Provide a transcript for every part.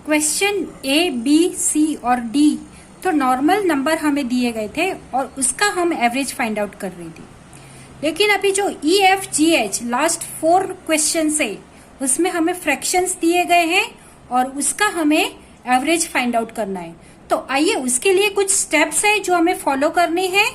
Question ए, B, सी और D तो normal number हमें दिए गए थे और उसका हम एवरेज फाइंड आउट कर रहे थे। लेकिन अभी जो ई, एफ, जी, एच लास्ट 4 क्वेश्चन है उसमें हमें फ्रैक्शंस दिए गए हैं और उसका हमें एवरेज फाइंड आउट करना है। तो आइए उसके लिए कुछ स्टेप्स है जो हमें फॉलो करने हैं।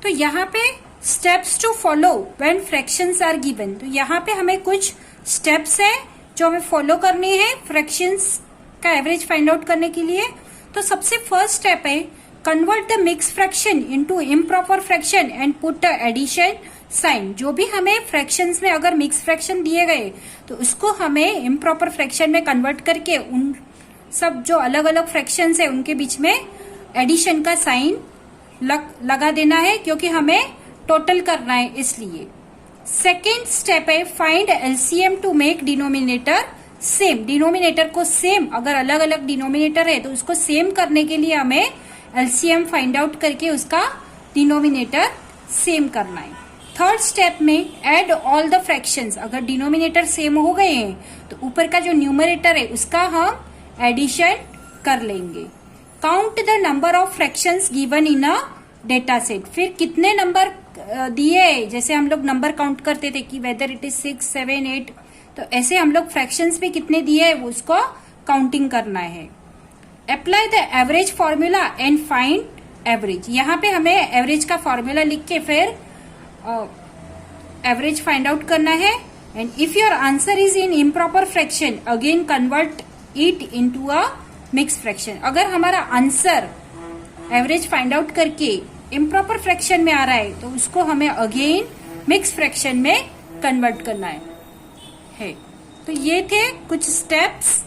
तो यहाँ पे steps to follow when fractions are given, तो यहाँ पे हमें कुछ स्टेप्स है जो हमें फॉलो करने हैं फ्रैक्शंस का एवरेज फाइंड आउट करने के लिए। तो सबसे फर्स्ट स्टेप है convert the mix fraction into improper fraction and put the addition sign. जो भी हमें फ्रैक्शंस में अगर मिक्स फ्रैक्शन दिए गए तो उसको हमें इम्प्रॉपर फ्रैक्शन में कन्वर्ट करके उन सब जो अलग अलग फ्रैक्शंस है उनके बीच में एडिशन का साइन लगा देना है, क्योंकि हमें टोटल करना है इसलिए। सेकेंड स्टेप है find LCM two make denominator same. Denominator को सेम, अगर अलग अलग डिनोमिनेटर है तो उसको सेम करने के लिए हमें एलसीएम फाइंड आउट करके उसका डिनोमिनेटर सेम करना है। थर्ड स्टेप में ऐड ऑल द फ्रैक्शंस। अगर डिनोमिनेटर सेम हो गए हैं तो ऊपर का जो न्यूमरेटर है उसका हम एडिशन कर लेंगे। Count the number of fractions given in a data set. फिर कितने नंबर दिए, जैसे हम लोग नंबर काउंट करते थे कि वेदर इट इज 6, 7, 8, तो ऐसे हम लोग फ्रैक्शंस में कितने दिए है उसको काउंटिंग करना है। Apply the average formula and find average. यहाँ पे हमें एवरेज का फॉर्मूला लिख के फिर एवरेज फाइंड आउट करना है। And if your answer is in improper fraction again convert it into a mix fraction. अगर हमारा आंसर एवरेज फाइंड आउट करके इम्प्रॉपर फ्रैक्शन में आ रहा है तो उसको हमें अगेन मिक्स फ्रैक्शन में कन्वर्ट करना है। तो ये थे कुछ स्टेप्स।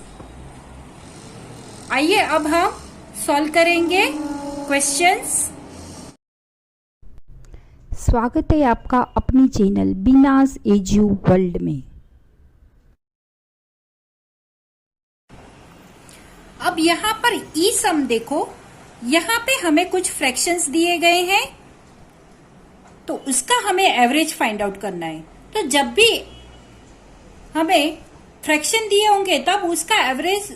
आइए अब हम सॉल्व करेंगे क्वेश्चंस। स्वागत है आपका अपनी चैनल बीनाज एजू वर्ल्ड में। अब यहाँ पर ई सम देखो, यहाँ पे हमें कुछ फ्रैक्शंस दिए गए हैं तो उसका हमें एवरेज फाइंड आउट करना है। तो जब भी हमें फ्रैक्शन दिए होंगे तब उसका एवरेज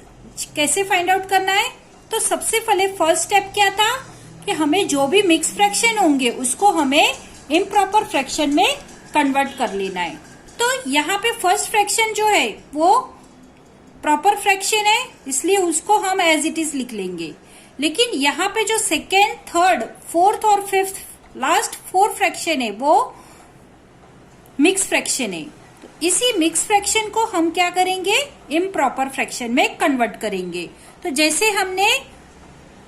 कैसे फाइंड आउट करना है। तो सबसे पहले फर्स्ट स्टेप क्या था कि हमें जो भी मिक्स फ्रैक्शन होंगे उसको हमें इम्प्रॉपर फ्रैक्शन में कन्वर्ट कर लेना है। तो यहाँ पे फर्स्ट फ्रैक्शन जो है वो प्रॉपर फ्रैक्शन है इसलिए उसको हम एज इट इज लिख लेंगे। लेकिन यहाँ पे जो सेकेंड, थर्ड, फोर्थ और फिफ्थ लास्ट 4 फ्रैक्शन है वो मिक्स फ्रैक्शन है। तो इसी मिक्स फ्रैक्शन को हम क्या करेंगे, इम्प्रॉपर फ्रैक्शन में कन्वर्ट करेंगे। तो जैसे हमने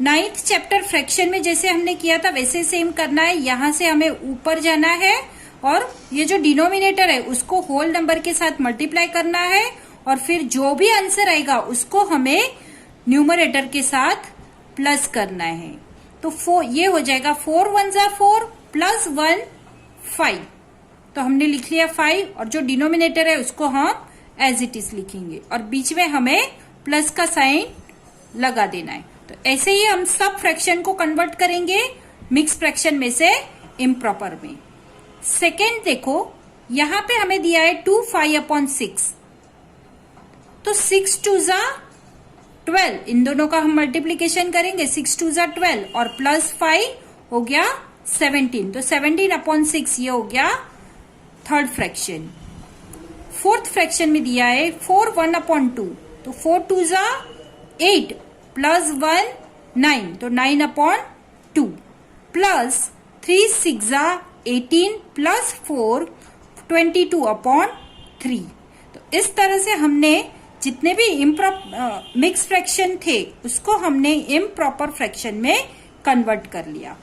9th चैप्टर फ्रैक्शन में जैसे हमने किया था वैसे सेम करना है। यहां से हमें ऊपर जाना है और ये जो डिनोमिनेटर है उसको होल नंबर के साथ मल्टीप्लाई करना है और फिर जो भी आंसर आएगा उसको हमें न्यूमरेटर के साथ प्लस करना है। तो ये हो जाएगा 4 1 4 प्लस 1 5। तो हमने लिख लिया 5 और जो डिनोमिनेटर है उसको हम एज इट इज लिखेंगे और बीच में हमें प्लस का साइन लगा देना है। तो ऐसे ही हम सब फ्रैक्शन को कन्वर्ट करेंगे मिक्स फ्रैक्शन में से इम्प्रॉपर में। सेकेंड देखो, यहां पे हमें दिया है 2 5/6। तो 6 2 जा 12, इन दोनों का हम मल्टीप्लीकेशन करेंगे। 6 2 जा 12 और प्लस 5 हो गया 17। तो 17/6 ये हो गया थर्ड फ्रैक्शन। फोर्थ फ्रैक्शन में दिया है 4 1/2। तो 4 2 जा 8 प्लस 1 9, तो 9/2 प्लस 3 6 जा 18 प्लस 4 22/3। तो इस तरह से हमने जितने भी मिक्स फ्रैक्शन थे उसको हमने इम्प्रॉपर फ्रैक्शन में कन्वर्ट कर लिया।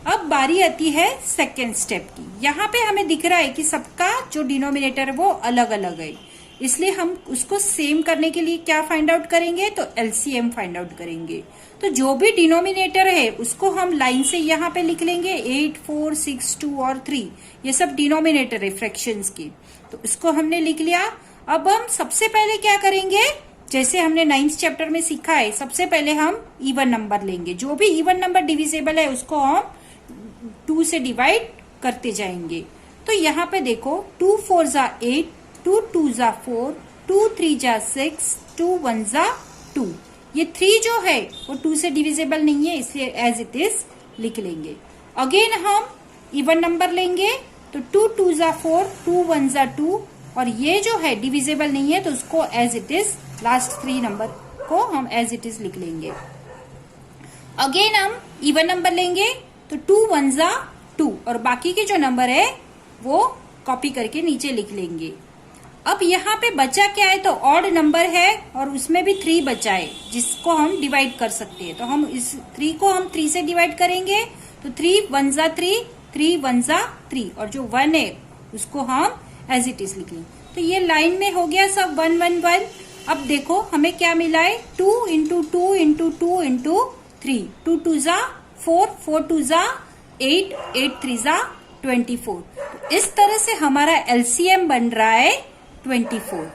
अब बारी आती है सेकेंड स्टेप की। यहाँ पे हमें दिख रहा है कि सबका जो डिनोमिनेटर है वो अलग अलग है, इसलिए हम उसको सेम करने के लिए क्या फाइंड आउट करेंगे, तो एलसीएम फाइंड आउट करेंगे। तो जो भी डिनोमिनेटर है उसको हम लाइन से यहाँ पे लिख लेंगे। 8 4 6 2 और 3 ये सब डिनोमिनेटर है फ्रैक्शंस की, तो उसको हमने लिख लिया। अब हम सबसे पहले क्या करेंगे, जैसे हमने 9th चैप्टर में सीखा है, सबसे पहले हम इवन नंबर लेंगे। जो भी इवन नंबर डिविजिबल है उसको हम 2 से डिवाइड करते जाएंगे। तो यहाँ पे देखो 2 4 जा 8, 2 2 जा 4, 2 3 जा 6, 2 1 जा 2। ये 3 जो है वो 2 से डिविजिबल नहीं है, इसलिए एज इट इज लिख लेंगे। अगेन हम इवन नंबर लेंगे तो 2 2 जा 4, 2 1 जा 2, और ये जो है डिविजिबल नहीं है तो उसको as it is last 3 number को हम एज इट इज लिख लेंगे। अगेन हम इवन नंबर लेंगे तो 2 1 जा 2, और बाकी के जो नंबर है वो कॉपी करके नीचे लिख लेंगे। अब यहाँ पे बचा क्या है, तो ऑड नंबर है और उसमें भी 3 बचा है जिसको हम डिवाइड कर सकते हैं। तो हम इस 3 को हम 3 से डिवाइड करेंगे तो 3 1 जा 3, 3 1 जा 3, और जो 1 है उसको हम एज इट इज लिख लेंगे। तो ये लाइन में हो गया सब 1 1 1। अब देखो हमें क्या मिला है, 2 इंटू 2 इंटू 2 इंटू 3, 2 2 जा 4, 4 2 जा 8, 8 3 जा 24। तो इस तरह से हमारा एलसीएम बन रहा है 24।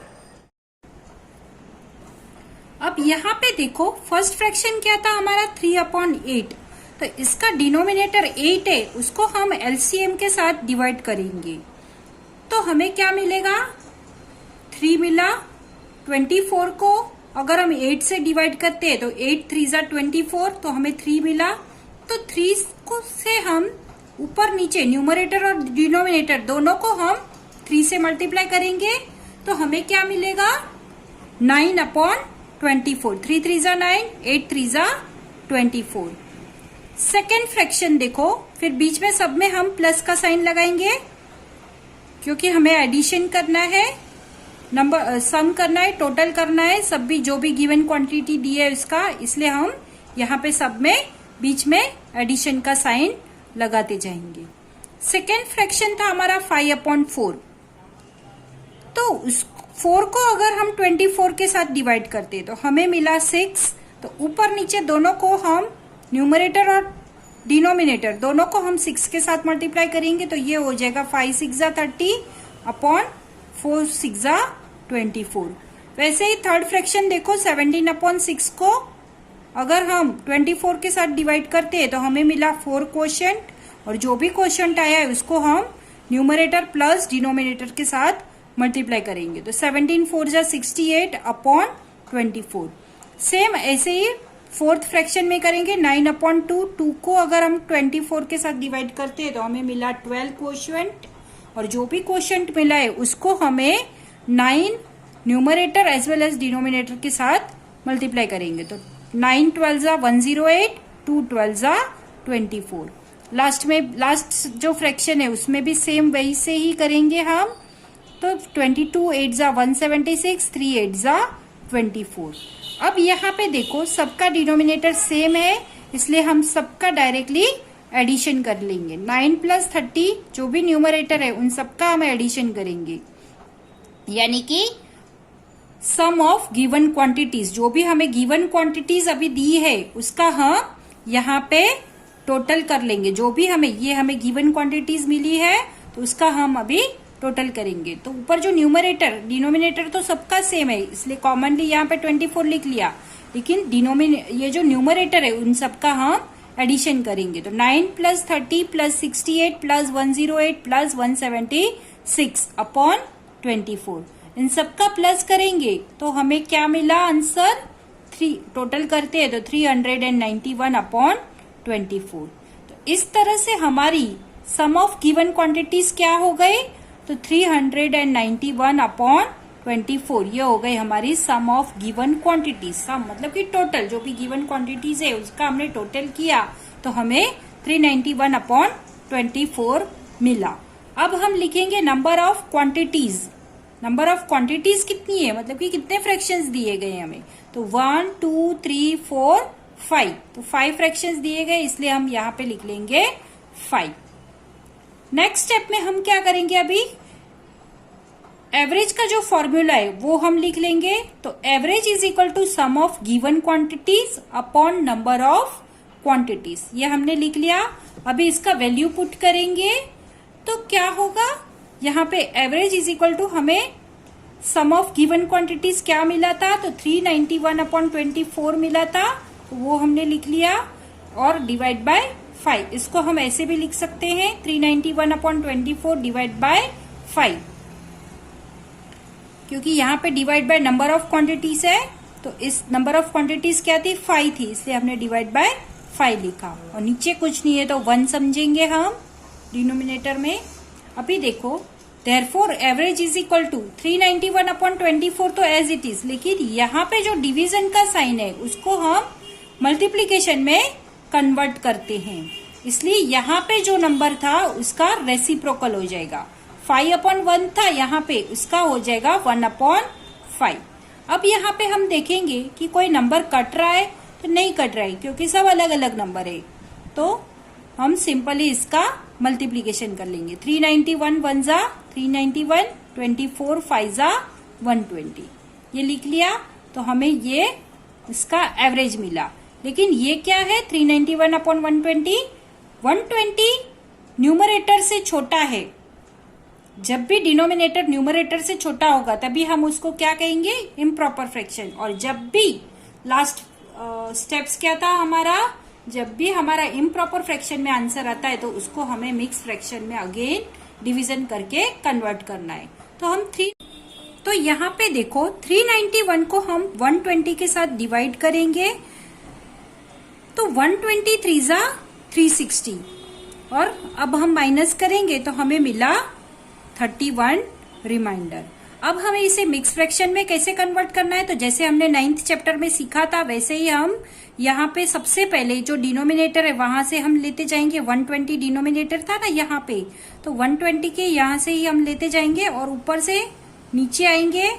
अब यहाँ पे देखो फर्स्ट फ्रैक्शन क्या था हमारा 3/8, तो इसका डिनोमिनेटर 8 है, उसको हम एलसीएम के साथ डिवाइड करेंगे तो हमें क्या मिलेगा, 3 मिला। 24 को अगर हम 8 से डिवाइड करते हैं तो 8 3 जा 24, तो हमें 3 मिला। तो 3 को से हम ऊपर नीचे न्यूमरेटर और डिनोमिनेटर दोनों को हम 3 से मल्टीप्लाई करेंगे तो हमें क्या मिलेगा, 9/24। 3 3 जा 9, 8 3 जा 24। सेकेंड फ्रैक्शन देखो, फिर बीच में सब में हम प्लस का साइन लगाएंगे क्योंकि हमें एडिशन करना है, नंबर सम करना है, टोटल करना है, सब भी जो भी गिवन क्वांटिटी दी है उसका, इसलिए हम यहाँ पे सब में बीच में एडिशन का साइन लगाते जाएंगे। सेकेंड फ्रैक्शन था हमारा 5/4, तो उस 4 को अगर हम 24 के साथ डिवाइड करते तो हमें मिला 6। तो ऊपर नीचे दोनों को हम न्यूमरेटर और डिनोमिनेटर दोनों को हम 6 के साथ मल्टीप्लाई करेंगे तो ये हो जाएगा 5 6 जा 30 अपॉन 4 6 जा 24। वैसे ही थर्ड फ्रैक्शन देखो 17/6 को अगर हम 24 के साथ डिवाइड करते हैं तो हमें मिला 4 क्वोशंट, और जो भी क्वोशंट आया है उसको हम न्यूमरेटर प्लस डिनोमिनेटर के साथ मल्टीप्लाई करेंगे तो 17 4 जा 68 अपॉन 24। सेम ऐसे ही फोर्थ फ्रैक्शन में करेंगे 9/2। 2 को अगर हम 24 के साथ डिवाइड करते हैं तो हमें मिला 12 क्वोशंट, और जो भी क्वोशंट मिला है उसको हमें 9 numerator as well as denominator के साथ मल्टीप्लाई करेंगे तो 9 12 जा 108, 2 12 जा 24। लास्ट में लास्ट जो फ्रैक्शन है उसमें भी सेम वही से ही करेंगे हम, तो 22 8 जा 176, 3 8 जा 24। अब यहाँ पे देखो सबका डिनोमिनेटर सेम है इसलिए हम सबका डायरेक्टली एडिशन कर लेंगे। 9 + 30 जो भी न्यूमरेटर है उन सबका हम एडिशन करेंगे, यानी कि सम ऑफ गिवन क्वांटिटीज, जो भी हमें गिवन क्वांटिटीज अभी दी है उसका हम यहाँ पे टोटल कर लेंगे। जो भी हमें गिवन क्वांटिटीज मिली है तो उसका हम अभी टोटल करेंगे। तो ऊपर जो न्यूमरेटर डिनोमिनेटर तो सबका सेम है इसलिए कॉमनली यहाँ पे 24 लिख लिया, लेकिन ये जो न्यूमरेटर है उन सबका हम एडिशन करेंगे तो 9 + 30 + 68 + 108 + 176 अपॉन 24, इन सबका प्लस करेंगे तो हमें क्या मिला आंसर, 3 टोटल करते हैं तो 391 अपॉन 24। तो इस तरह से हमारी सम ऑफ गिवन क्वांटिटीज क्या हो गए, तो 391 अपॉन 24 ये हो गई हमारी सम ऑफ गिवन क्वांटिटीज। सम मतलब कि टोटल जो भी गिवन क्वांटिटीज है उसका हमने टोटल किया तो हमें 391 अपॉन 24 मिला। अब हम लिखेंगे number of quantities. Number of quantities कितनी है, मतलब कि कितने फ्रैक्शंस दिए गए हमें, तो 1 2 3 4 5, तो 5 फ्रैक्शंस दिए गए इसलिए हम यहाँ पे लिख लेंगे 5। नेक्स्ट स्टेप में हम क्या करेंगे, अभी एवरेज का जो फॉर्मूला है वो हम लिख लेंगे। तो average is equal to sum of given quantities upon number of quantities, ये हमने लिख लिया। अभी इसका वैल्यू पुट करेंगे तो क्या होगा, यहाँ पे एवरेज इज इक्वल टू हमें सम ऑफ गिवन क्वांटिटीज क्या मिला था, तो 391 अपॉन 24 मिला था, तो वो हमने लिख लिया और डिवाइड बाय 5, इसको हम ऐसे भी लिख सकते हैं 391 अपॉन 24 डिवाइड बाय 5, क्योंकि यहाँ पे divide by number of quantities है, तो इस नंबर ऑफ क्वांटिटीज क्या थी, 5 थी, इसलिए हमने डिवाइड बाय 5 लिखा। और नीचे कुछ नहीं है तो 1 समझेंगे हम डिनोमिनेटर में। अभी देखो therefore average is equal to 391 upon 24 तो एज इट इज, लेकिन यहाँ पे जो डिवीजन का साइन है उसको हम मल्टीप्लीकेशन में कन्वर्ट करते हैं, इसलिए यहाँ पे जो नंबर था उसका रेसिप्रोकल हो जाएगा। 5 अपॉन 1 था यहाँ पे, उसका हो जाएगा 1 अपॉन 5। अब यहाँ पे हम देखेंगे कि कोई नंबर कट रहा है तो नहीं कट रहा है, क्योंकि सब अलग अलग नंबर है, तो हम सिंपली इसका मल्टीप्लीकेशन कर लेंगे। 391 1 जा 391, 24 5 जा 120, ये लिख लिया, तो हमें ये इसका एवरेज मिला। लेकिन ये क्या है, 391 अपॉन 120, 120 न्यूमरेटर से छोटा है। जब भी डिनोमिनेटर न्यूमरेटर से छोटा होगा तभी हम उसको क्या कहेंगे, इम्प्रॉपर फ्रैक्शन। और जब भी लास्ट स्टेप्स क्या था हमारा, जब भी हमारा इम्प्रॉपर फ्रैक्शन में आंसर आता है तो उसको हमें मिक्स फ्रैक्शन में अगेन डिवीजन करके कन्वर्ट करना है। तो हम तो यहाँ पे देखो 391 को हम 120 के साथ डिवाइड करेंगे, तो 123 जा 360, और अब हम माइनस करेंगे तो हमें मिला 31 रिमाइंडर। अब हमें इसे मिक्स फ्रैक्शन में कैसे कन्वर्ट करना है, तो जैसे हमने 9th चैप्टर में सीखा था वैसे ही हम यहाँ पे सबसे पहले जो डिनोमिनेटर है वहां से हम लेते जाएंगे। 120 डिनोमिनेटर था ना यहाँ पे, तो 120 के यहाँ से ही हम लेते जाएंगे और ऊपर से नीचे आएंगे,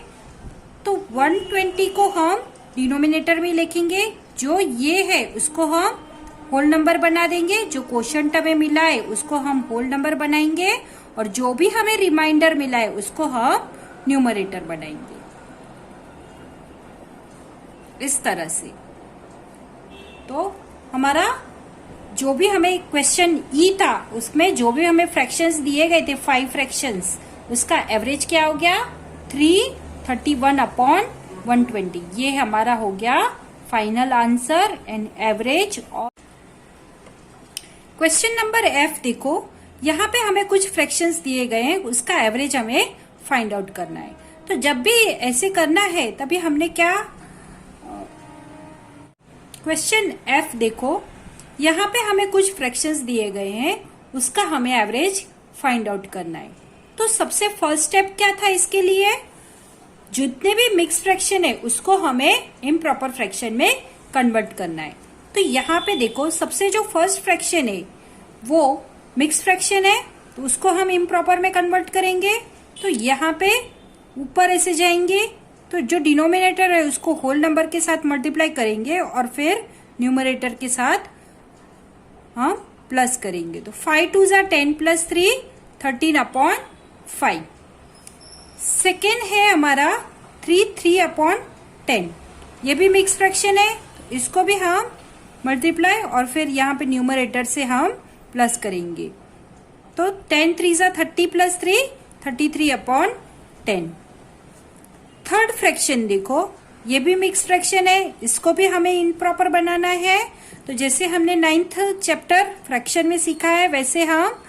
तो 120 को हम डिनोमिनेटर में लिखेंगे, जो ये है उसको हम होल नंबर बना देंगे, जो क्वोशंट हमें मिला है उसको हम होल नंबर बनाएंगे, और जो भी हमें रिमाइंडर मिला है उसको हम न्यूमरेटर बनाएंगे, इस तरह से। तो हमारा जो भी हमें क्वेश्चन ई था उसमें जो भी हमें फ्रैक्शंस दिए गए थे 5 फ्रैक्शंस, उसका एवरेज क्या हो गया, 331 अपॉन 120। ये हमारा हो गया फाइनल आंसर एंड एवरेज। और क्वेश्चन नंबर एफ देखो, यहाँ पे हमें कुछ फ्रैक्शंस दिए गए हैं, उसका एवरेज हमें फाइंड आउट करना है। तो जब भी ऐसे करना है तभी हमने क्या, क्वेश्चन एफ देखो, यहाँ पे हमें कुछ फ्रैक्शंस दिए गए हैं, उसका हमें एवरेज फाइंड आउट करना है। तो सबसे फर्स्ट स्टेप क्या था इसके लिए, जितने भी मिक्स फ्रैक्शन है उसको हमें इम्प्रॉपर फ्रैक्शन में कन्वर्ट करना है। तो यहाँ पे देखो सबसे जो फर्स्ट फ्रैक्शन है वो मिक्स फ्रैक्शन है, तो उसको हम इम्प्रॉपर में कन्वर्ट करेंगे। तो यहाँ पे ऊपर ऐसे जाएंगे, तो जो डिनोमिनेटर है उसको होल नंबर के साथ मल्टीप्लाई करेंगे और फिर न्यूमरेटर के साथ हम प्लस करेंगे। तो 5 2 जा 10 प्लस 3 13 अपॉन 5। सेकेंड है हमारा 3 अपॉन 10, ये भी मिक्स फ्रैक्शन है, तो इसको भी हम मल्टीप्लाई और फिर यहाँ पे न्यूमरेटर से हम प्लस करेंगे। तो 10 3 जा 30 प्लस 3 33 अपॉन 10। थर्ड फ्रैक्शन देखो, ये भी मिक्स फ्रैक्शन है, इसको भी हमें इम्प्रॉपर बनाना है। तो जैसे हमने 9th चैप्टर फ्रैक्शन में सीखा है वैसे हम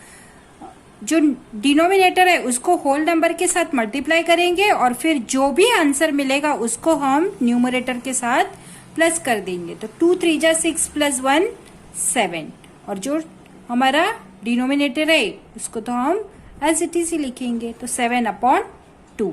जो डिनोमिनेटर है उसको होल नंबर के साथ मल्टीप्लाई करेंगे और फिर जो भी आंसर मिलेगा उसको हम न्यूमरेटर के साथ प्लस कर देंगे। तो 2 3 जा 6 प्लस 1 7, और जो हमारा डिनोमिनेटर है उसको तो हम एज इट इज ही लिखेंगे, तो 7 अपॉन 2।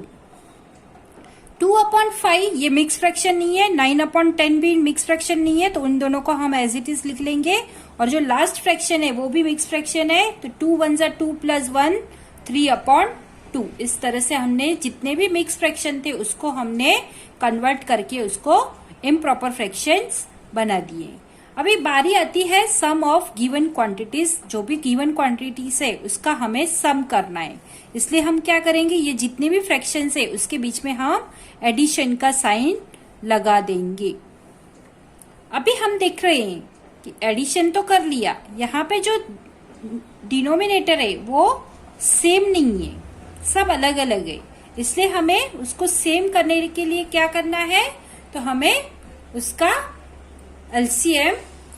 2 अपॉन 5 ये मिक्स फ्रैक्शन नहीं है, 9 अपॉन 10 भी मिक्स फ्रैक्शन नहीं है, तो उन दोनों को हम एज इट इज लिख लेंगे। और जो लास्ट फ्रैक्शन है वो भी मिक्स फ्रैक्शन है, तो 2 1 जा 2 प्लस 1 3 अपॉन 2। इस तरह से हमने जितने भी मिक्स फ्रैक्शन थे उसको हमने कन्वर्ट करके उसको इम्प्रॉपर फ्रैक्शंस बना दिए। अभी बारी आती है सम ऑफ गिवन क्वांटिटीज। जो भी गिवन क्वांटिटीज है उसका हमें सम करना है, इसलिए हम क्या करेंगे, ये जितने भी फ्रैक्शंस है उसके बीच में हम एडिशन का साइन लगा देंगे। अभी हम देख रहे हैं कि एडिशन तो कर लिया, यहाँ पे जो डिनोमिनेटर है वो सेम नहीं है, सब अलग अलग है, इसलिए हमें उसको सेम करने के लिए क्या करना है, तो हमें उसका एलसीएम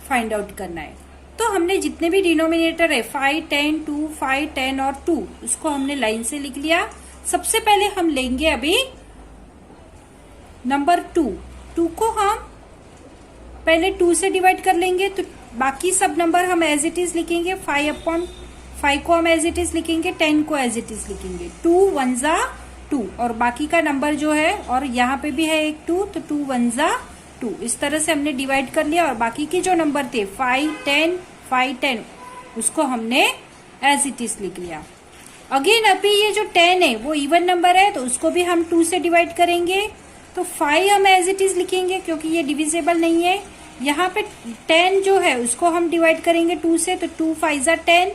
फाइंड आउट करना है। तो हमने जितने भी डिनोमिनेटर है 5 10 2 5 10 और 2 उसको हमने लाइन से लिख लिया। सबसे पहले हम लेंगे अभी नंबर 2, 2 को हम पहले 2 से डिवाइड कर लेंगे, तो बाकी सब नंबर हम एज इट इज लिखेंगे। 5/5 को हम एज इट इज लिखेंगे, 10 को एज इट इज लिखेंगे। 2 1 जा 2, और बाकी का नंबर जो है, और यहाँ पे भी है एक 2, तो 2 1 जा 2। इस तरह से हमने डिवाइड कर लिया, और बाकी के जो नंबर थे 5 10 5 10, उसको हमने एज इट इज लिख लिया। अगेन अभी ये जो 10 है वो इवन नंबर है, तो उसको भी हम 2 से डिवाइड करेंगे। तो 5 हम एज इट इज लिखेंगे क्योंकि ये डिविजिबल नहीं है। यहाँ पे 10 जो है उसको हम डिवाइड करेंगे 2 से, तो 2 5 जा 10।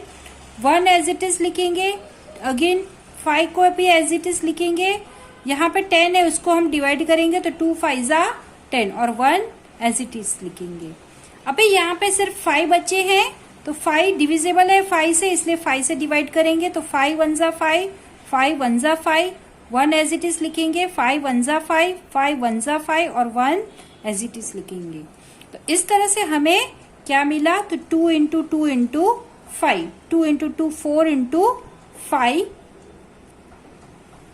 1 एज इट इज लिखेंगे, अगेन 5 को भी एज इट इज लिखेंगे। यहाँ पे 10 है उसको हम डिवाइड करेंगे, तो 2 5 जा 10, और 1 एज इट इज लिखेंगे। अभी यहाँ पे सिर्फ 5 बचे हैं, तो 5 डिविजिबल है 5 से, इसलिए 5 से डिवाइड करेंगे। तो 5 1 जा 5, 5 1 जा 5, 1 एज इट इज लिखेंगे। 5 1 जा 5, 5 1 जा 5, और 1 एज इट इज लिखेंगे। तो इस तरह से हमें क्या मिला, तो 2 इंटू 2 इंटू 5, 2 इंटू 2 4 इंटू 5,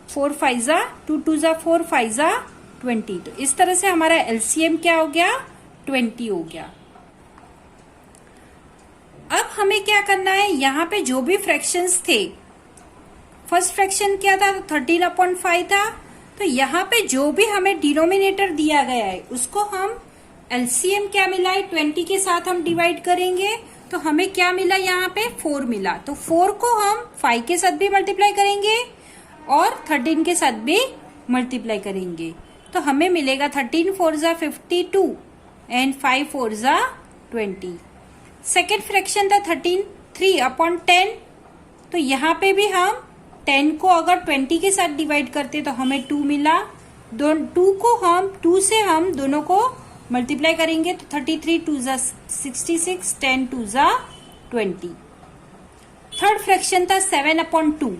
4 5 जा 2 2 जा 4 5 जा 20। तो इस तरह से हमारा एलसीएम क्या हो गया, 20 हो गया। अब हमें क्या करना है, यहाँ पे जो भी फ्रैक्शंस थे, फर्स्ट फ्रैक्शन क्या था, 13/5 था। तो यहाँ पे जो भी हमें डिनोमिनेटर दिया गया है उसको हम एलसीएम क्या मिला है, 20 के साथ हम डिवाइड करेंगे। तो हमें क्या मिला, यहाँ पे 4 मिला। तो 4 को हम 5 के साथ भी मल्टीप्लाई करेंगे और 13 के साथ भी मल्टीप्लाई करेंगे। तो हमें मिलेगा 13 4 जा 52 एंड 5 4 जा 20। सेकेंड फ्रैक्शन था 3/10। तो यहाँ पे भी हम 10 को अगर 20 के साथ डिवाइड करते तो हमें 2 मिला। 2 को हम 2 से हम दोनों को मल्टीप्लाई करेंगे, तो 33 2 जा 66, 10 2 जा 20। थर्ड फ्रैक्शन था 7/2।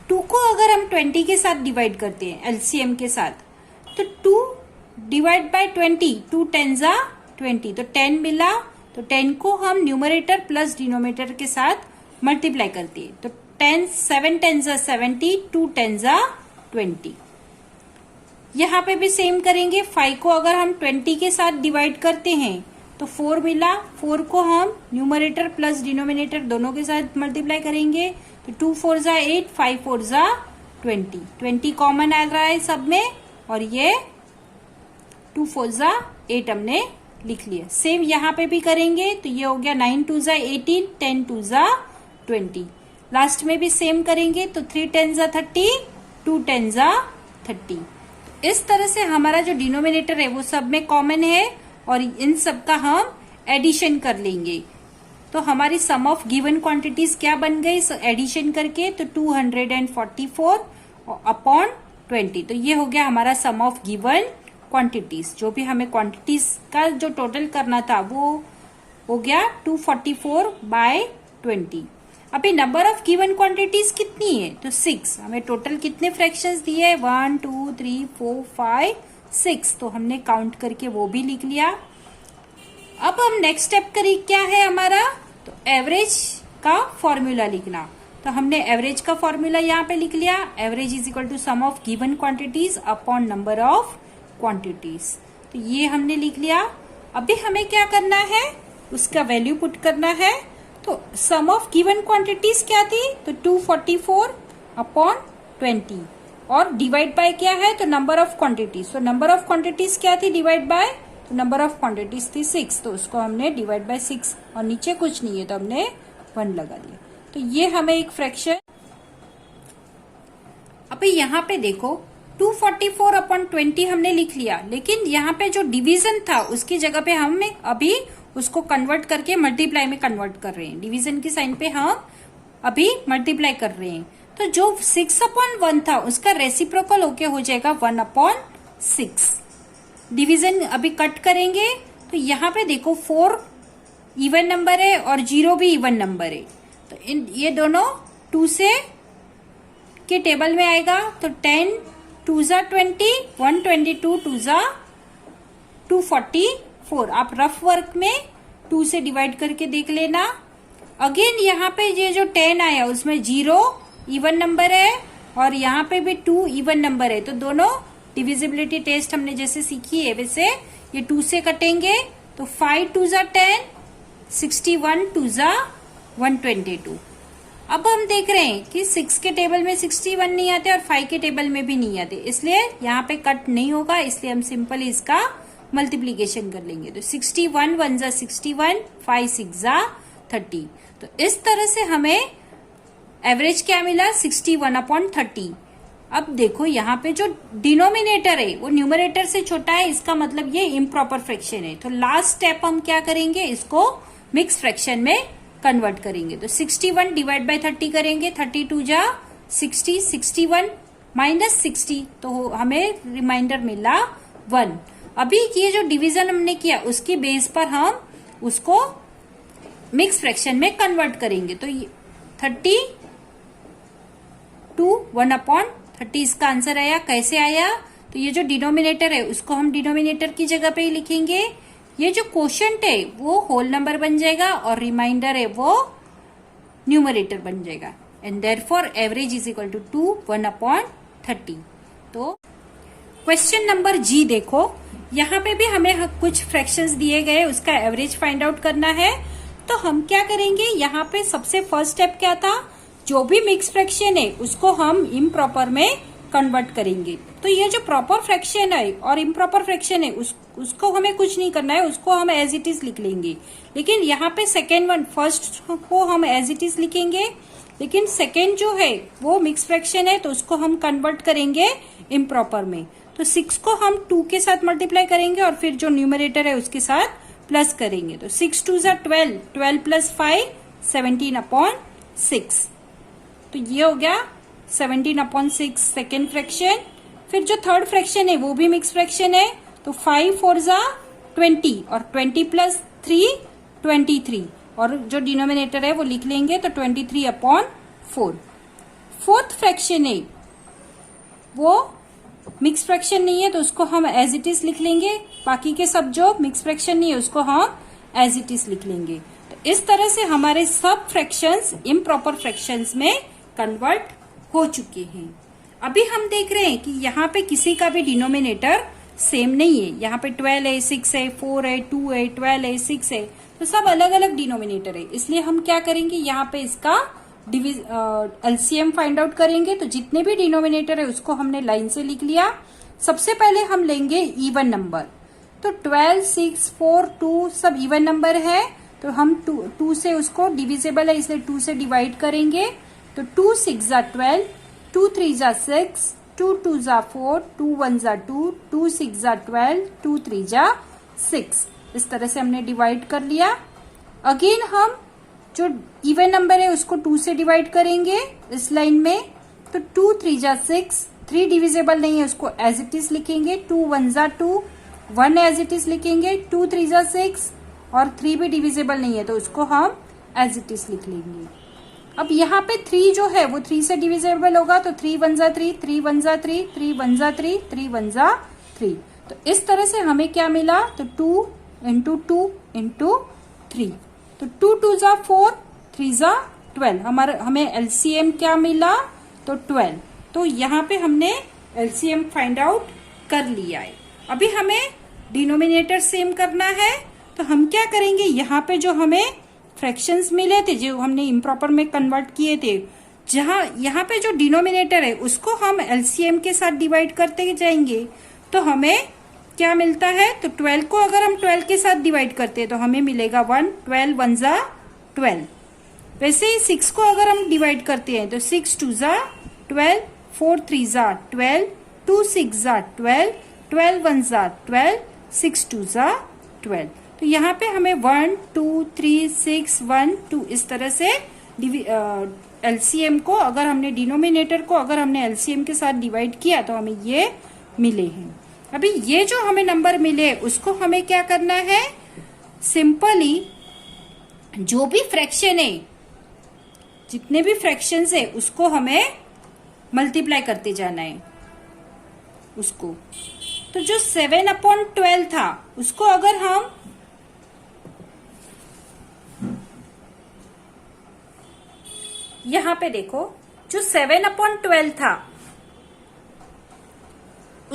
2 को अगर हम 20 के साथ डिवाइड करते हैं एलसीएम के साथ, तो 2 डिवाइड बाय 20, 2 10 जा 20, तो 10 मिला। तो 10 को हम न्यूमरेटर प्लस डिनोमिनेटर के साथ मल्टीप्लाई करते हैं, तो 10 7 10 जा 70, 2 10 जा 20। यहाँ पे भी सेम करेंगे। 5 को अगर हम 20 के साथ डिवाइड करते हैं तो 4 मिला। 4 को हम न्यूमरेटर प्लस डिनोमिनेटर दोनों के साथ मल्टीप्लाई करेंगे, तो 2 4 जा 8, 5 4 जा 20। 20 कॉमन आ रहा है सब में, और ये 2 4 जा 8 हमने लिख लिया। सेम यहाँ पे भी करेंगे, तो ये हो गया 9 2 जा 18, 10 2 जा 20। लास्ट में भी सेम करेंगे, तो 3 10 जा 30, 2 10 जा 30। इस तरह से हमारा जो डिनोमिनेटर है वो सब में कॉमन है, और इन सब का हम एडिशन कर लेंगे। तो हमारी सम ऑफ गिवन क्वांटिटीज क्या बन गई एडिशन करके, तो 244/20। तो ये हो गया हमारा सम ऑफ गिवन क्वांटिटीज। जो भी हमें क्वांटिटीज का जो टोटल करना था वो हो गया 244/20। अभी नंबर ऑफ गिवन क्वांटिटीज कितनी है, तो 6। हमें टोटल कितने फ्रैक्शंस दिए हैं, 1 2 3 4 5 6। तो हमने काउंट करके वो भी लिख लिया। अब हम नेक्स्ट स्टेप करें, क्या है हमारा, तो एवरेज का फॉर्मूला लिखना। तो हमने एवरेज का फॉर्मूला यहाँ पे लिख लिया। Average is equal to sum of given quantities upon number of quantities. तो ये हमने लिख लिया। अभी हमें क्या करना है, उसका वैल्यू पुट करना है। तो सम ऑफ गिवन क्वांटिटीज क्या थी, तो 244/20, और डिवाइड बाय क्या है, तो नंबर ऑफ क्वांटिटीज। तो नंबर ऑफ क्वांटिटीज क्या थी डिवाइड बाय, तो नंबर ऑफ क्वांटिटीज थी 6, तो उसको हमने डिवाइड बाय 6, और नीचे कुछ नहीं है तो हमने 1 लगा दिया। तो ये हमें एक फ्रैक्शन। अभी यहाँ पे देखो 244/20 हमने लिख लिया, लेकिन यहाँ पे जो डिवीजन था उसकी जगह पे हम अभी उसको कन्वर्ट करके मल्टीप्लाई में कन्वर्ट कर रहे हैं। डिवीजन की साइन पे हम अभी मल्टीप्लाई कर रहे हैं। तो जो 6/1 था उसका रेसिप्रोकल होके हो जाएगा 1/6। डिवीजन अभी कट करेंगे, तो यहाँ पे देखो 4 इवन नंबर है और 0 भी इवन नंबर है, तो ये दोनों 2 से के टेबल में आएगा। तो 10 2 जा 20, 122 2 जा 244। आप रफ वर्क में 2 से डिवाइड करके देख लेना। अगेन यहाँ पे ये जो 10 आया उसमें 0 इवन नंबर है और यहाँ पे भी 2 इवन नंबर है, तो दोनों डिविजिबिलिटी टेस्ट हमने जैसे सीखी है वैसे ये 2 से कटेंगे तो 5 2 जा 10, 61 2 जा 122। अब हम देख रहे हैं कि 6 के टेबल में 61 नहीं आते और 5 के टेबल में भी नहीं आते, इसलिए यहाँ पे कट नहीं होगा, इसलिए हम सिंपली इसका मल्टीप्लीकेशन कर लेंगे। तो 61 1 जा 61, 5 6 जा 30। तो इस तरह से हमें एवरेज क्या मिला 61/30। अब देखो यहाँ पे जो डिनोमिनेटर है वो न्यूमरेटर से छोटा है, इसका मतलब ये इम्प्रॉपर फ्रैक्शन है। तो लास्ट स्टेप हम क्या करेंगे, इसको मिक्स फ्रैक्शन में कन्वर्ट करेंगे। तो 61 डिवाइड बाय 30 करेंगे, 32 जा 60, 61 माइनस 60 तो हमें रिमाइंडर मिला 1। अभी ये जो डिवीजन हमने किया उसकी बेस पर हम उसको मिक्स फ्रैक्शन में कन्वर्ट करेंगे। तो 32 1/30 इसका आंसर आया। कैसे आया, तो ये जो डिनोमिनेटर है उसको हम डिनोमिनेटर की जगह पे ही लिखेंगे, ये जो क्वोशंट है वो होल नंबर बन जाएगा और रिमाइंडर है वो न्यूमरेटर बन जाएगा। And therefore average is equal to 1/30। तो क्वेश्चन नंबर जी देखो, यहाँ पे भी हमें कुछ फ्रैक्शंस दिए गए, उसका एवरेज फाइंड आउट करना है। तो हम क्या करेंगे, यहाँ पे सबसे फर्स्ट स्टेप क्या था, जो भी मिक्स फ्रैक्शन है उसको हम इम्प्रॉपर में कन्वर्ट करेंगे। तो ये जो प्रॉपर फ्रैक्शन है और इम्प्रॉपर फ्रैक्शन है उसको हमें कुछ नहीं करना है, उसको हम एज इट इज लिख लेंगे। लेकिन यहाँ पे सेकेंड वन, फर्स्ट को हम एज इट इज लिखेंगे, लेकिन सेकेंड जो है वो मिक्स फ्रैक्शन है तो उसको हम कन्वर्ट करेंगे इम्प्रॉपर में। तो 6 को हम 2 के साथ मल्टीप्लाई करेंगे और फिर जो न्यूमरेटर है उसके साथ प्लस करेंगे। तो 6 2 जा 12, 12 प्लस 5 17/6। तो ये हो गया 17/6 सेकेंड फ्रैक्शन। फिर जो थर्ड फ्रैक्शन है वो भी मिक्स फ्रैक्शन है, तो 5 4 जा 20 और 20 प्लस 3 23 और जो डिनोमिनेटर है वो लिख लेंगे तो 23/4। फोर्थ फ्रैक्शन है वो मिक्स फ्रैक्शन नहीं है तो उसको हम एज इट इज लिख लेंगे, बाकी के सब जो मिक्स फ्रैक्शन नहीं है उसको हम एज इट इज लिख लेंगे। तो इस तरह से हमारे सब फ्रैक्शंस इम्प्रॉपर फ्रैक्शंस में कन्वर्ट हो चुके हैं। अभी हम देख रहे हैं कि यहाँ पे किसी का भी डिनोमिनेटर सेम नहीं है। यहाँ पे 12 है, 6 है, 4 है, 2 है, 12 है, 6 है, तो सब अलग अलग डिनोमिनेटर है। इसलिए हम क्या करेंगे, यहाँ पे इसका एलसीएम फाइंड आउट करेंगे। तो जितने भी डिनोमिनेटर है उसको हमने लाइन से लिख लिया। सबसे पहले हम लेंगे इवन नंबर, तो 12 6 4 2 सब इवन नंबर है, तो हम 2 से उसको डिविजिबल है इसलिए 2 से डिवाइड करेंगे। तो 2 6 जा 12, 2 3 जा 6, 2 2 जा 4, 2 1 जा 2, 2 6 जा 12, 2 3 जा 6। इस तरह से हमने डिवाइड कर लिया। अगेन हम जो इवन नंबर है उसको 2 से डिवाइड करेंगे इस लाइन में। तो 2 3 जा 6, 3 डिविजिबल नहीं है उसको एज इट इज लिखेंगे। 2 1 जा 2, 1 एज इट इज लिखेंगे। 2 3 जा 6 और 3 भी डिविजिबल नहीं है तो उसको हम एज इट इज लिख लेंगे। अब यहाँ पे 3 जो है वो 3 से डिविजिबल होगा, तो 3 1 जा 3, 3 1 जा 3, 3 1 जा 3, 3 1 जा 3। तो इस तरह से हमें क्या मिला, तो 2 इंटू 2 इंटू 3, तो 2 2 जा 4, 3 जा 12। हमें एलसीएम क्या मिला, तो 12। तो यहाँ पे हमने एलसीएम फाइंड आउट कर लिया है। अभी हमें डिनोमिनेटर सेम करना है, तो हम क्या करेंगे, यहाँ पे जो हमें फ्रैक्शंस मिले थे जो हमने इम्प्रॉपर में कन्वर्ट किए थे, जहां यहाँ पे जो डिनोमिनेटर है उसको हम एलसीएम के साथ डिवाइड करते जाएंगे तो हमें क्या मिलता है, तो 12 को अगर हम 12 के साथ डिवाइड करते हैं तो हमें मिलेगा 1, 12 1 जा 12। वैसे ही 6 को अगर हम डिवाइड करते हैं तो 6 2 जा 12, 4 3 जा 12, 2 6 जा 12, 12 1 जा 12, 6 2 जा 12। तो यहाँ पे हमें 1 2 3 6 1 2 इस तरह से एलसीएम को अगर हमने डिनोमिनेटर को अगर हमने एलसीएम के साथ डिवाइड किया तो हमें ये मिले हैं। अभी ये जो हमें नंबर मिले उसको हमें क्या करना है, सिंपली जो भी फ्रैक्शन है, जितने भी फ्रैक्शंस है उसको हमें मल्टीप्लाई करते जाना है उसको। तो जो 7/12 था उसको अगर हम यहां पे देखो, जो 7/12 था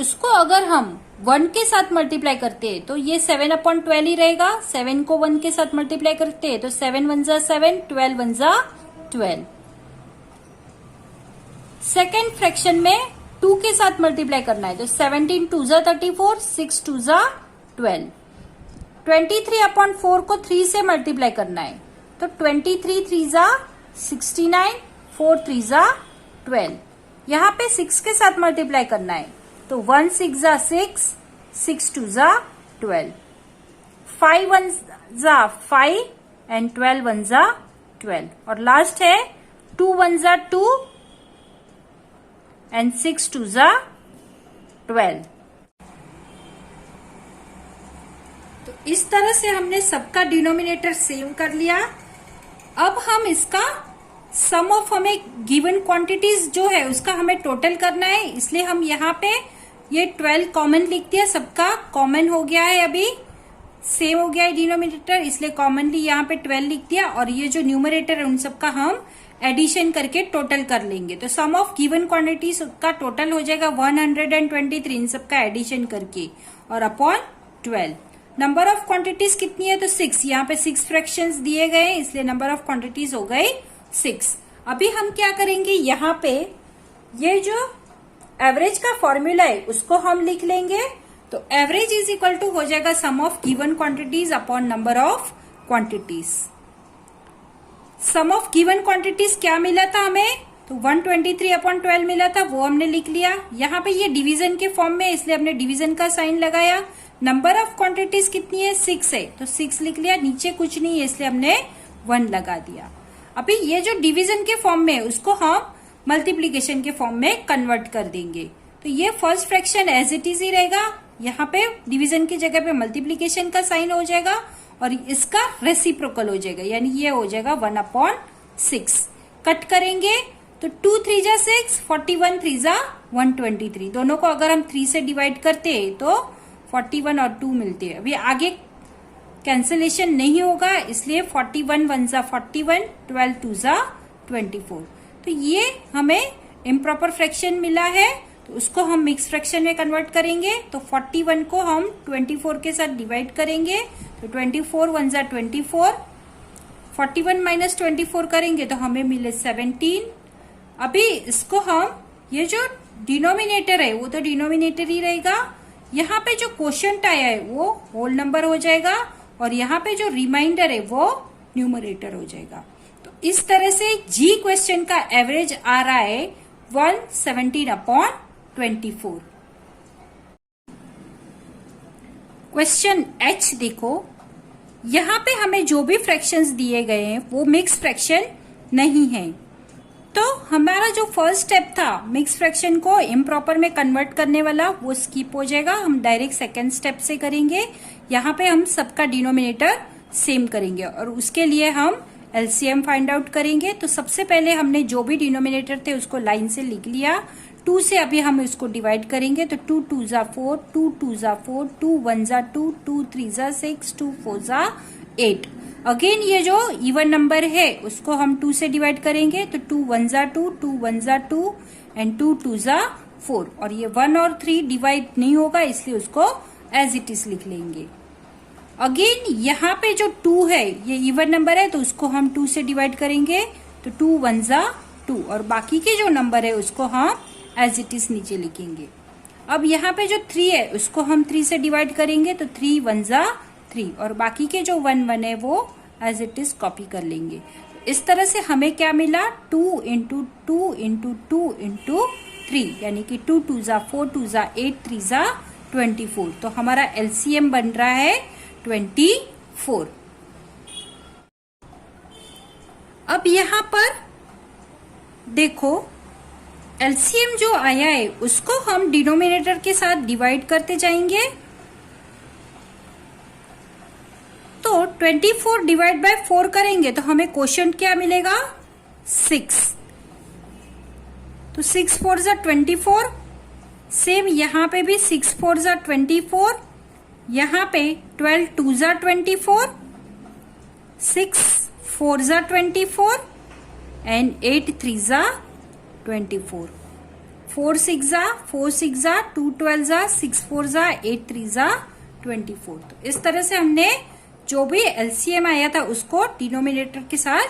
उसको अगर हम 1 के साथ मल्टीप्लाई करते हैं तो ये 7/12 ही रहेगा। 7 को 1 के साथ मल्टीप्लाई करते हैं तो 7 1 जा 7, 12 1 जा 12। सेकेंड फ्रैक्शन में 2 के साथ मल्टीप्लाई करना है तो 17 2 जा 34, 6 2 जा 12। 23/4 को 3 से मल्टीप्लाई करना है तो 23 3 जा 69, 4 3 जा 12। यहां पे 6 के साथ मल्टीप्लाई करना है तो 1 6 जा 6, 6 2 जा 12, 5 1 जा 5 एंड 12 1 जा 12। और लास्ट है 2 1 जा 2 एंड 6 2 जा 12। तो इस तरह से हमने सबका डिनोमिनेटर सेम कर लिया। अब हम इसका सम ऑफ हमें गिवन क्वांटिटीज जो है उसका हमें टोटल करना है, इसलिए हम यहाँ पे ये 12 कॉमन लिख दिया। सबका कॉमन हो गया है, अभी सेम हो गया है डिनोमिनेटर, इसलिए कॉमनली यहाँ पे 12 लिख दिया। और ये जो न्यूमरेटर है उन सबका हम एडिशन करके टोटल कर लेंगे। तो सम ऑफ गिवन क्वांटिटीज का टोटल हो जाएगा 123 इन सबका एडिशन करके और अपॉन 12। नंबर ऑफ क्वांटिटीज कितनी है तो 6। यहाँ पे 6 फ्रैक्शंस दिए गए हैं इसलिए नंबर ऑफ क्वांटिटीज हो गई 6। अभी हम क्या करेंगे, यहाँ पे ये जो एवरेज का फॉर्मूला है उसको हम लिख लेंगे। तो एवरेज इज इक्वल टू हो जाएगा sum of given quantities upon number of quantities. Sum of given quantities क्या मिला था हमें तो 123/12 मिला था, वो हमने लिख लिया। यहाँ पे ये डिवीजन के फॉर्म में इसलिए हमने डिवीजन का साइन लगाया। नंबर ऑफ क्वांटिटीज कितनी है 6 है तो 6 लिख लिया, नीचे कुछ नहीं है इसलिए हमने 1 लगा दिया। अभी ये जो डिवीजन के फॉर्म में है उसको हम मल्टीप्लीकेशन के फॉर्म में कन्वर्ट कर देंगे। तो ये first fraction as it is ही रहेगा, यहाँ पे डिवीजन की जगह पे मल्टीप्लीकेशन का साइन हो जाएगा और इसका रेसिप्रोकल हो जाएगा, यानी ये हो जाएगा 1/6। कट करेंगे तो 2 3 जा 6, 41 3 जा 123। दोनों को अगर हम 3 से डिवाइड करते हैं तो 41 और 2 मिलते हैं। अभी आगे कैंसिलेशन नहीं होगा इसलिए 41 1 जा 41, 12 2 जा 24। तो ये हमें इम्प्रॉपर फ्रैक्शन मिला है तो उसको हम मिक्स फ्रैक्शन में कन्वर्ट करेंगे। तो 41 को हम 24 के साथ डिवाइड करेंगे तो 24 1 जा 24, 41 माइनस 24 करेंगे तो हमें मिले 17। अभी इसको हम ये जो डिनोमिनेटर है वो तो डिनोमिनेटर ही रहेगा, यहाँ पे जो क्वोशंट आया है वो होल नंबर हो जाएगा और यहाँ पे जो रिमाइंडर है वो न्यूमरेटर हो जाएगा। तो इस तरह से जी क्वेश्चन का एवरेज आ रहा है 117/24। क्वेश्चन एच देखो, यहाँ पे हमें जो भी फ्रैक्शंस दिए गए हैं वो मिक्स फ्रैक्शन नहीं है। तो हमारा जो फर्स्ट स्टेप था मिक्स फ्रैक्शन को इम्प्रॉपर में कन्वर्ट करने वाला वो स्किप हो जाएगा, हम डायरेक्ट सेकेंड स्टेप से करेंगे। यहाँ पे हम सबका डिनोमिनेटर सेम करेंगे और उसके लिए हम एलसीएम फाइंड आउट करेंगे। तो सबसे पहले हमने जो भी डिनोमिनेटर थे उसको लाइन से लिख लिया। 2 से अभी हम इसको डिवाइड करेंगे तो 2 2 जा 4, 2 2 जा 4, 2 1 जा 2, 2 3 जा 6, 2 4 जा 8। अगेन ये जो इवन नंबर है उसको हम 2 से डिवाइड करेंगे तो 2 1 जा 2, 2 1 जा 2 एंड 2 2 जा 4। और ये 1 और 3 डिवाइड नहीं होगा इसलिए उसको एज इट इज लिख लेंगे। अगेन यहाँ पे जो 2 है ये इवन नंबर है तो उसको हम 2 से डिवाइड करेंगे तो 2 1 जा 2 और बाकी के जो नंबर है उसको हम एज इट इज नीचे लिखेंगे। अब यहाँ पे जो 3 है उसको हम 3 से डिवाइड करेंगे तो 3 1 जा 3 और बाकी के जो 1 1 है वो एज इट इज कॉपी कर लेंगे। इस तरह से हमें क्या मिला 2 इंटू 2 इंटू 2 इंटू 3 यानी कि 2 2 जा 4, 2 जा 8, 3 जा 24। तो हमारा एलसीएम बन रहा है 24। अब यहाँ पर देखो एलसीएम जो आया है उसको हम डिनोमिनेटर के साथ डिवाइड करते जाएंगे। तो 24 डिवाइड बाय 4 करेंगे तो हमें क्वोशंट क्या मिलेगा 6। तो 6 4 जा 24। सेम यहाँ पे भी 6 4 जा 24, यहाँ पे 12 2 जा 24, 6 4 जा 24 एंड 8 3 जा 24। 4 6 जा 4 6 जा 2 12 जा 6 4 जा 8 3 जा 24। तो इस तरह से हमने जो भी एलसीएम आया था उसको डिनोमिनेटर के साथ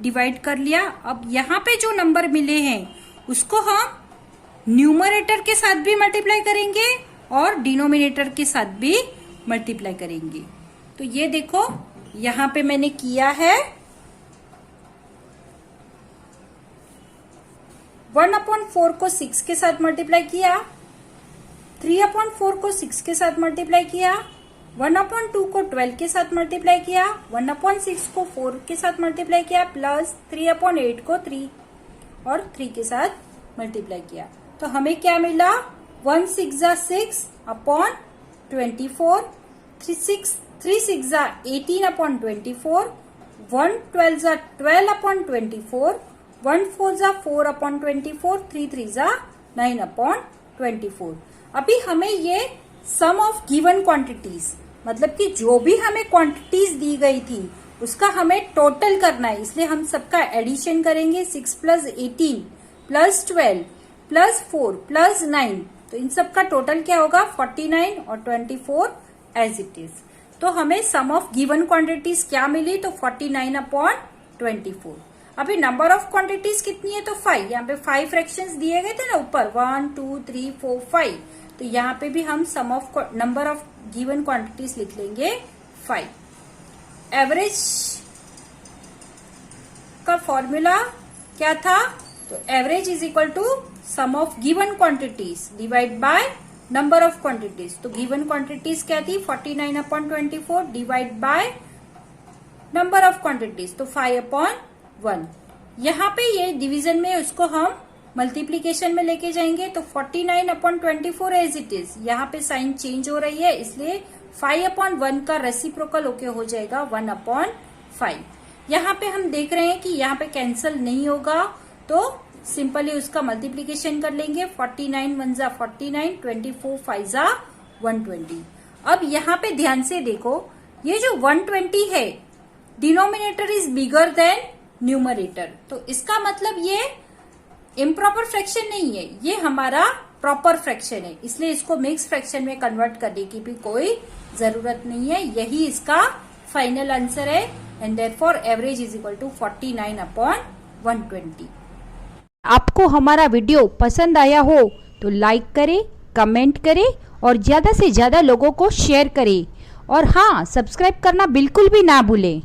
डिवाइड कर लिया। अब यहाँ पे जो नंबर मिले हैं उसको हम न्यूमरेटर के साथ भी मल्टीप्लाई करेंगे और डिनोमिनेटर के साथ भी मल्टीप्लाई करेंगे। तो ये देखो यहाँ पे मैंने किया है 1/4 को 6 के साथ मल्टीप्लाई किया, 3/4 को 6 के साथ मल्टीप्लाई किया, 1/2 को 12 के साथ मल्टीप्लाई किया, 1/6 को 4 के साथ मल्टीप्लाई किया, प्लस 3/8 को 3 और 3 के साथ मल्टीप्लाई किया। तो हमें क्या मिला 1 6 जा 6/24, 3 6 जा 18/24, 1 12 जा 12/24, 1 4 जा 4/24, 3 3 जा 9/24। अभी हमें ये सम ऑफ गिवन क्वांटिटीज मतलब कि जो भी हमें क्वांटिटीज दी गई थी उसका हमें टोटल करना है, इसलिए हम सबका एडिशन करेंगे। 6 + 18 + 12 + 4 + 9, तो इन सब का टोटल क्या होगा 49 और 24 एज इट इज। तो हमें सम ऑफ गिवन क्वांटिटीज क्या मिली तो 49/24। अभी नंबर ऑफ क्वांटिटीज कितनी है तो 5। यहाँ पे 5 फ्रैक्शंस दिए गए थे ना ऊपर 1 2 3 4 5, तो यहाँ पे भी हम sum of number of given quantities लिख लेंगे 5। एवरेज का फॉर्मूला क्या था तो average is equal to sum of given quantities divide by number of quantities. तो गिवन क्वांटिटीज क्या थी 49/24 divide by number of quantities तो 5/1। यहाँ पे ये डिवीजन में उसको हम मल्टीप्लीकेशन में लेके जाएंगे तो 49/24 एज इट इज। यहाँ पे साइन चेंज हो रही है इसलिए 5/1 का रेसिप्रोकल होके हो जाएगा 1/5। यहाँ पे हम देख रहे हैं कि यहाँ पे कैंसिल नहीं होगा तो सिंपली उसका मल्टीप्लीकेशन कर लेंगे। 49 1 जा 49, 24 5 जा 120। अब यहाँ पे ध्यान से देखो ये जो 120 है denominator is bigger than numerator, तो इसका मतलब ये इम्प्रॉपर फ्रैक्शन नहीं है, ये हमारा प्रॉपर फ्रैक्शन है, इसलिए इसको मिक्स फ्रैक्शन में कन्वर्ट करने की भी कोई जरूरत नहीं है। यही इसका फाइनल आंसर है and therefore average is equal to 49/120। आपको हमारा वीडियो पसंद आया हो तो लाइक करें, कमेंट करें और ज़्यादा से ज़्यादा लोगों को शेयर करें और हाँ, सब्सक्राइब करना बिल्कुल भी ना भूलें।